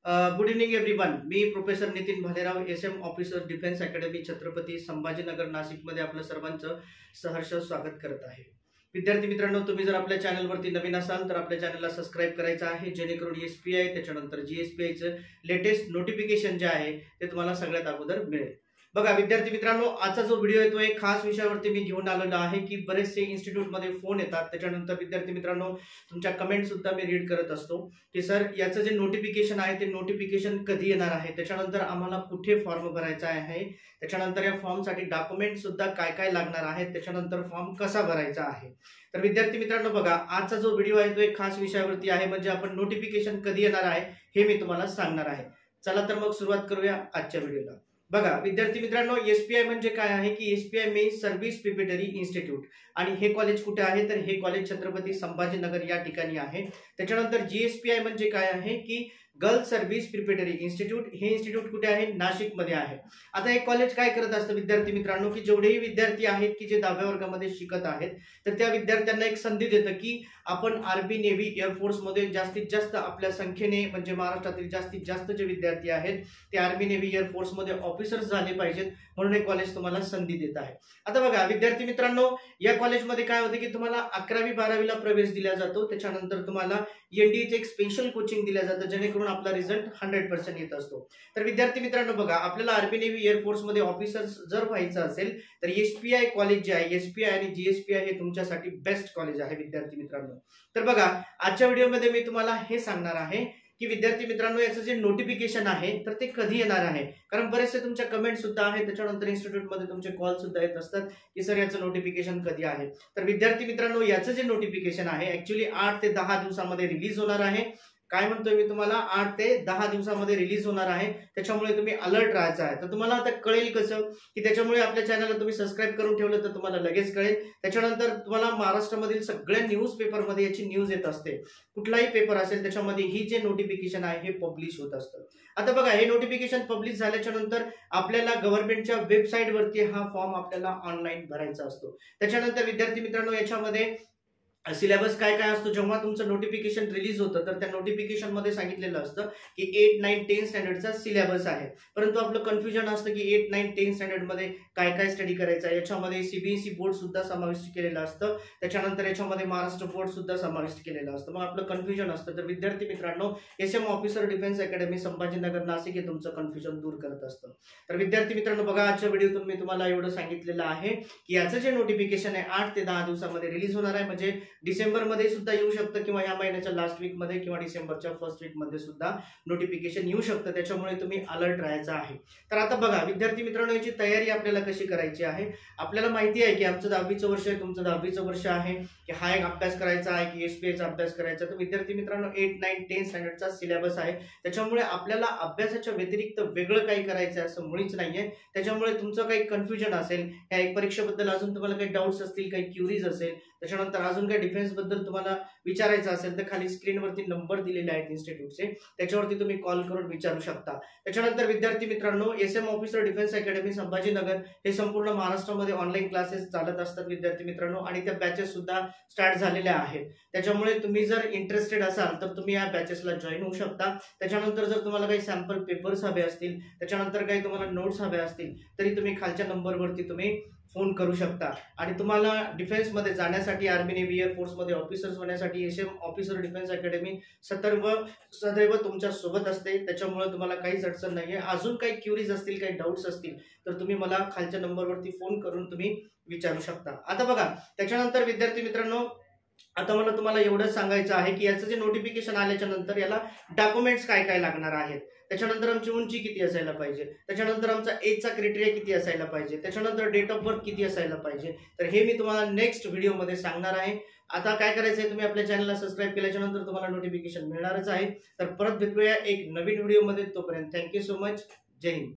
Good evening everyone. मी professor Nitin Bhalerao, SM officer defence academy Chhatrapati Sambhajinagar नाशिकमध्ये आपलं सर्वांचं सहर्ष स्वागत करत आहे. विद्यार्थी मित्रांनो, तुम्ही जर आपल्या चॅनलवरती नवीन असाल तर आपल्या चॅनलला सबस्क्राईब करायचं आहे, जेणेकरून एसपीआय त्याच्यानंतर जीएसपीआयचं लेटेस्ट नोटिफिकेशन जे आहे ते तुम्हाला सगळ्यात अगोदर मिळेल. बघा विद्यार्थी मित्रांनो, आजचा जो व्हिडिओ आहे तो एक खास विषयावरती मी घेऊन आलेलो आहे की बरेचसे इन्स्टिट्यूटमध्ये फोन येतात. त्याच्यानंतर विद्यार्थी मित्रांनो, तुमच्या कमेंट सुद्धा मी रीड करत असतो की सर याचं जे नोटिफिकेशन आहे ते नोटिफिकेशन कधी येणार आहे, त्याच्यानंतर आम्हाला कुठे फॉर्म भरायचा आहे, त्याच्यानंतर या फॉर्मसाठी डॉक्युमेंट सुद्धा काय काय लागणार आहेत, त्याच्यानंतर फॉर्म कसा भरायचा आहे. तर विद्यार्थी मित्रांनो बघा, आजचा जो व्हिडिओ आहे तो एक खास विषयावरती आहे, म्हणजे आपण नोटिफिकेशन कधी येणार आहे हे मी तुम्हाला सांगणार आहे. चला तर मग सुरुवात करूया आजच्या व्हिडिओला. बघा विद्यार्थी मित्रांनो, एसपीआय म्हणजे काय आहे की एसपीआय मीन्स सर्व्हिस प्रिपरेटरी इन्स्टिट्यूट, आणि हे कॉलेज कुठे आहे तर हे कॉलेज छत्रपती संभाजीनगर या ठिकाणी आहे. त्याच्यानंतर जीएसपीआय म्हणजे काय आहे की गर्ल्स सर्व्हिस प्रिपरेटरी इन्स्टिट्यूट, हे इन्स्टिट्यूट कुठे आहे, नाशिकमध्ये आहे. आता हे कॉलेज काय करत असतं विद्यार्थी मित्रांनो, की जेवढेही विद्यार्थी आहेत की जे 10व्या वर्गामध्ये शिकत आहेत तर त्या विद्यार्थ्यांना एक संधी देतं की आपण आर्मी, नेव्ही, एअरफोर्स मध्ये जास्तीत जास्त आपल्या संख्येने, म्हणजे महाराष्ट्रातील जास्तीत जास्त जे विद्यार्थी आहेत ते आर्मी, नेव्ही, एअरफोर्स मध्ये ऑफिसर्स झाले पाहिजेत, म्हणून हे कॉलेज तुम्हाला संधी देत आहे. आता बघा विद्यार्थी मित्रांनो, या कॉलेजमध्ये काय होतं की तुम्हाला 11वी 12वीला प्रवेश दिला जातो, त्याच्यानंतर तुम्हाला एनडीएचे एक स्पेशल कोचिंग दिलं जातं, जेणेकरून आपला रिझल्ट 100% येत असतो. तर विद्यार्थी मित्रांनो बघा, आपल्याला आर्मी, नेव्ही, एअरफोर्स मध्ये ऑफिसर्स जर व्हायचं असेल तर एसपीआय कॉलेज जे आहे, एसपीआय आणि जीएसपीआय हे तुमच्यासाठी बेस्ट कॉलेज आहे विद्यार्थी मित्रांनो. तर बघा आजच्या व्हिडिओमध्ये मी तुम्हाला हे सांगणार आहे की विद्यार्थी मित्रांनो, याचं जे नोटिफिकेशन आहे तर ते कधी येणार आहे, कारण बरेचसे तुमच्या कमेंट सुद्धा आहेत, त्याच्यानंतर इन्स्टिट्यूटमध्ये तुमचे कॉल सुद्धा येत असतात की सर याचं नोटिफिकेशन कधी आहे. तर विद्यार्थी मित्रांनो, याचं जे नोटिफिकेशन आहे ऍक्च्युअली 8 ते 10 दिवसामध्ये रिलीज होणार आहे. काय म्हणतोय मी तुम्हाला, 8 ते 10 दिवसामध्ये रिलीज होणार आहे. त्याच्यामुळे तुम्ही अलर्ट राहायचं आहे. तर तुम्हाला आता कळेल कसं की त्याच्यामुळे आपल्या चॅनलला तुम्ही सबस्क्राईब करून ठेवलं तर तुम्हाला लगेच कळेल. त्याच्यानंतर तुम्हाला महाराष्ट्रामधील सगळ्या न्यूज पेपरमध्ये याची न्यूज येत असते, कुठलाही पेपर असेल त्याच्यामध्ये ही जे नोटिफिकेशन आहे हे पब्लिश होत असतं. आता बघा, हे नोटिफिकेशन पब्लिश झाल्याच्या नंतर आपल्याला गव्हर्नमेंटच्या वेबसाईटवरती हा फॉर्म आपल्याला ऑनलाईन भरायचा असतो. त्याच्यानंतर विद्यार्थी मित्रांनो, याच्यामध्ये सिलेबस काय काय असतो, जेव्हा तुमचं नोटिफिकेशन रिलीज होतं तर त्या नोटिफिकेशन मध्ये सांगितलेलं असतं की 8, 9, 10 स्टँडर्डचा सिलेबस आहे. परंतु आपलं कन्फ्युजन असतं की 8, 9, 10 स्टँडर्ड मध्ये काय काय स्टडी करायचं आहे. याच्यामध्ये सीबीएसई बोर्ड सुद्धा समाविष्ट केलेलं असतं, त्याच्यानंतर याच्यामध्ये महाराष्ट्र बोर्ड सुद्धा समाविष्ट केलेलं असतं. मग आपलं कन्फ्युजन असतं. तर विद्यार्थी मित्रांनो, SM officer defence academy Sambhajinagar Nashik हे तुमचं कन्फ्युजन दूर करत असतं. तर विद्यार्थी मित्रांनो बघा, आजच्या व्हिडिओतून मी तुम्हाला एवढं सांगितलेलं आहे की याचं जे नोटिफिकेशन आहे 8 ते 10 दिवसामध्ये रिलीज होणार आहे, म्हणजे डिसेंबर मध्ये सुद्धा येऊ शकतं किंवा या महिन्याच्या लास्ट वीक मध्ये किंवा डिसेंबरच्या फर्स्ट वीक मध्ये सुद्धा नोटिफिकेशन येऊ शकतं. त्याच्यामुळे तुम्ही अलर्ट राहायचं आहे. तर आता बघा विद्यार्थी मित्रांनो, याची तयारी आपल्याला कशी करायची आहे. आपल्याला माहिती आहे की आमचं 10वीचं वर्ष आहे, तुमचं 10वीचं वर्ष आहे, की हा एक अभ्यास करायचा आहे की एसपीआयचा अभ्यास करायचा. तर विद्यार्थी मित्रांनो, 8, 9, 10 स्टँडर्डचा सिलेबस आहे, त्याच्यामुळे आपल्याला अभ्यासाच्या व्यतिरिक्त वेगळं काही करायचं असं मुळीच नाहीये. त्याच्यामुळे तुमचं काही कन्फ्युजन असेल, या एक परीक्षेबद्दल अजून तुम्हाला काही डाऊट्स असतील, काही क्युरीज असेल, त्याच्यानंतर अजून काही डिफेन्स बद्दल तुम्हाला विचारायचं असेल तर खाली स्क्रीनवरती नंबर दिलेले आहेत इन्स्टिट्यूटचे, त्याच्यावरती तुम्ही कॉल करून विचारू शकता. त्याच्यानंतर विद्यार्थी मित्रांनो, SM officer defence academy Sambhajinagar हे संपूर्ण महाराष्ट्रामध्ये ऑनलाईन क्लासेस चालत असतात विद्यार्थी मित्रांनो, आणि त्या बॅचेस सुद्धा स्टार्ट झालेल्या आहेत. त्याच्यामुळे तुम्ही जर इंटरेस्टेड असाल तर तुम्ही या बॅचेसला जॉईन होऊ शकता. त्याच्यानंतर जर तुम्हाला काही सॅम्पल पेपर्स हवे असतील, त्याच्यानंतर काही तुम्हाला नोट्स हवे असतील, तरी तुम्ही खालच्या नंबरवरती तुम्ही फोन करू शकता. आणि तुम्हाला डिफेन्स मध्ये जाण्यासाठी, आर्मी, नेव्ही, एअरफोर्स मध्ये ऑफिसर्स होण्यासाठी एसएम ऑफिसर डिफेन्स अकॅडमी सदैव तुमच्या सोबत असते. त्याच्यामुळे तुम्हाला काहीच अडचण नाहीये. अजून काही क्युरीज असतील, काही डाऊट्स असतील तर तुम्ही मला खालच्या नंबरवरती फोन करून तुम्ही विचारू शकता. आता बघा, त्याच्यानंतर विद्यार्थी मित्रांनो, आता मला तुम्हाला एवढंच सांगायचं आहे की याचं जे नोटिफिकेशन आल्याच्या नंतर याला डॉक्युमेंट्स काय काय लागणार आहेत, त्याच्यानंतर आमची उंची किती असायला पाहिजे, त्याच्यानंतर आमचा एजचा क्रायटेरिया किती असायला पाहिजे, त्याच्यानंतर डेट ऑफ बर्थ किती असायला पाहिजे. तर हे मी तुम्हाला नेक्स्ट व्हिडिओमध्ये सांगणार आहे. आता काय करायचं आहे, तुम्ही आपल्या चॅनलला सबस्क्राईब केल्याच्या नंतर तुम्हाला नोटिफिकेशन मिळणारच आहे. तर परत भेटूया एक नवीन व्हिडिओमध्ये. तोपर्यंत थँक्यू सो मच. जय हिंद.